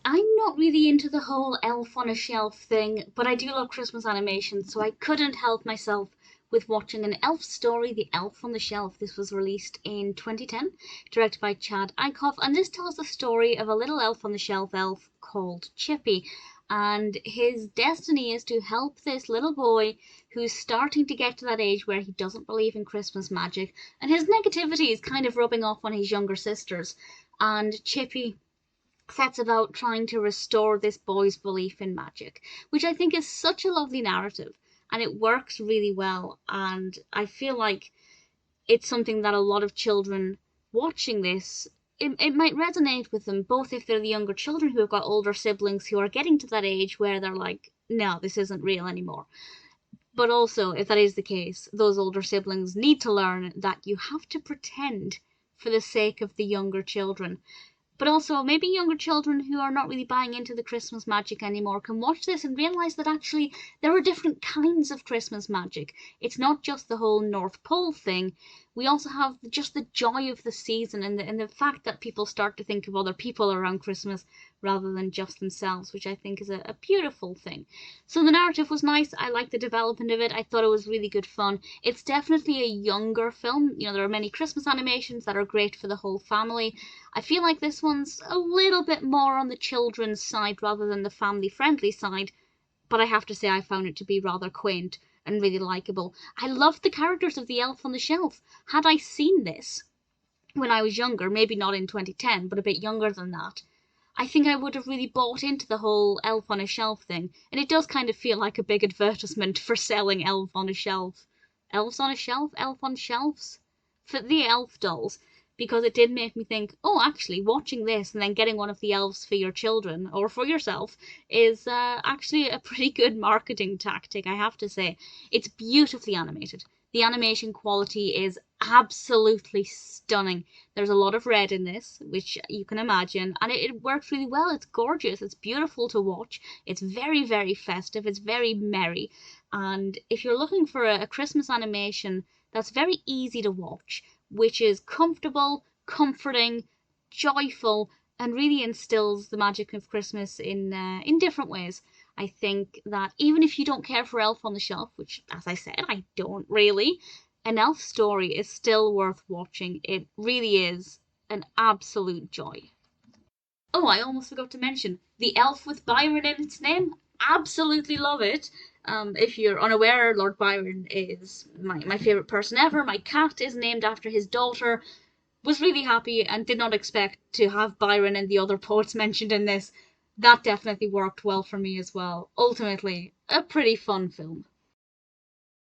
I'm not really into the whole elf on a shelf thing, but I do love Christmas animation, so I couldn't help myself with watching an elf story, The Elf on the Shelf. This was released in 2010, directed by Chad Eikhoff, and this tells the story of a little elf on the shelf elf called Chippy. And his destiny is to help this little boy who's starting to get to that age where he doesn't believe in Christmas magic, and his negativity is kind of rubbing off on his younger sisters. And Chippy sets about trying to restore this boy's belief in magic, which I think is such a lovely narrative, and it works really well. And I feel like it's something that a lot of children watching this, it might resonate with them, both if they're the younger children who have got older siblings who are getting to that age where they're like, no, this isn't real anymore. But also, if that is the case, those older siblings need to learn that you have to pretend for the sake of the younger children. But also, maybe younger children who are not really buying into the Christmas magic anymore can watch this and realise that actually there are different kinds of Christmas magic. It's not just the whole North Pole thing. We also have just the joy of the season and the fact that people start to think of other people around Christmas rather than just themselves, which I think is a beautiful thing. So the narrative was nice. I liked the development of it. I thought it was really good fun. It's definitely a younger film. You know, there are many Christmas animations that are great for the whole family. I feel like this one's a little bit more on the children's side rather than the family-friendly side, but I have to say I found it to be rather quaint and really likeable. I loved the characters of the Elf on the Shelf. Had I seen this when I was younger, maybe not in 2010, but a bit younger than that, I think I would have really bought into the whole elf on a shelf thing, and it does kind of feel like a big advertisement for selling elf on a shelf. Elves on a shelf? Elf on shelves? For the elf dolls. Because it did make me think, oh, actually, watching this and then getting one of the elves for your children, or for yourself, is actually a pretty good marketing tactic, I have to say. It's beautifully animated. The animation quality is absolutely stunning. There's a lot of red in this, which you can imagine, and it works really well. It's gorgeous. It's beautiful to watch. It's very, very festive. It's very merry. And if you're looking for a Christmas animation that's very easy to watch, which is comfortable, comforting, joyful, and really instills the magic of Christmas in different ways. I think that even if you don't care for Elf on the Shelf, which, as I said, I don't really, an elf story is still worth watching. It really is an absolute joy. Oh, I almost forgot to mention the elf with Byron in its name. Absolutely love it. If you're unaware, Lord Byron is my favourite person ever. My cat is named after his daughter. Was really happy and did not expect to have Byron and the other poets mentioned in this. That definitely worked well for me as well. Ultimately, a pretty fun film.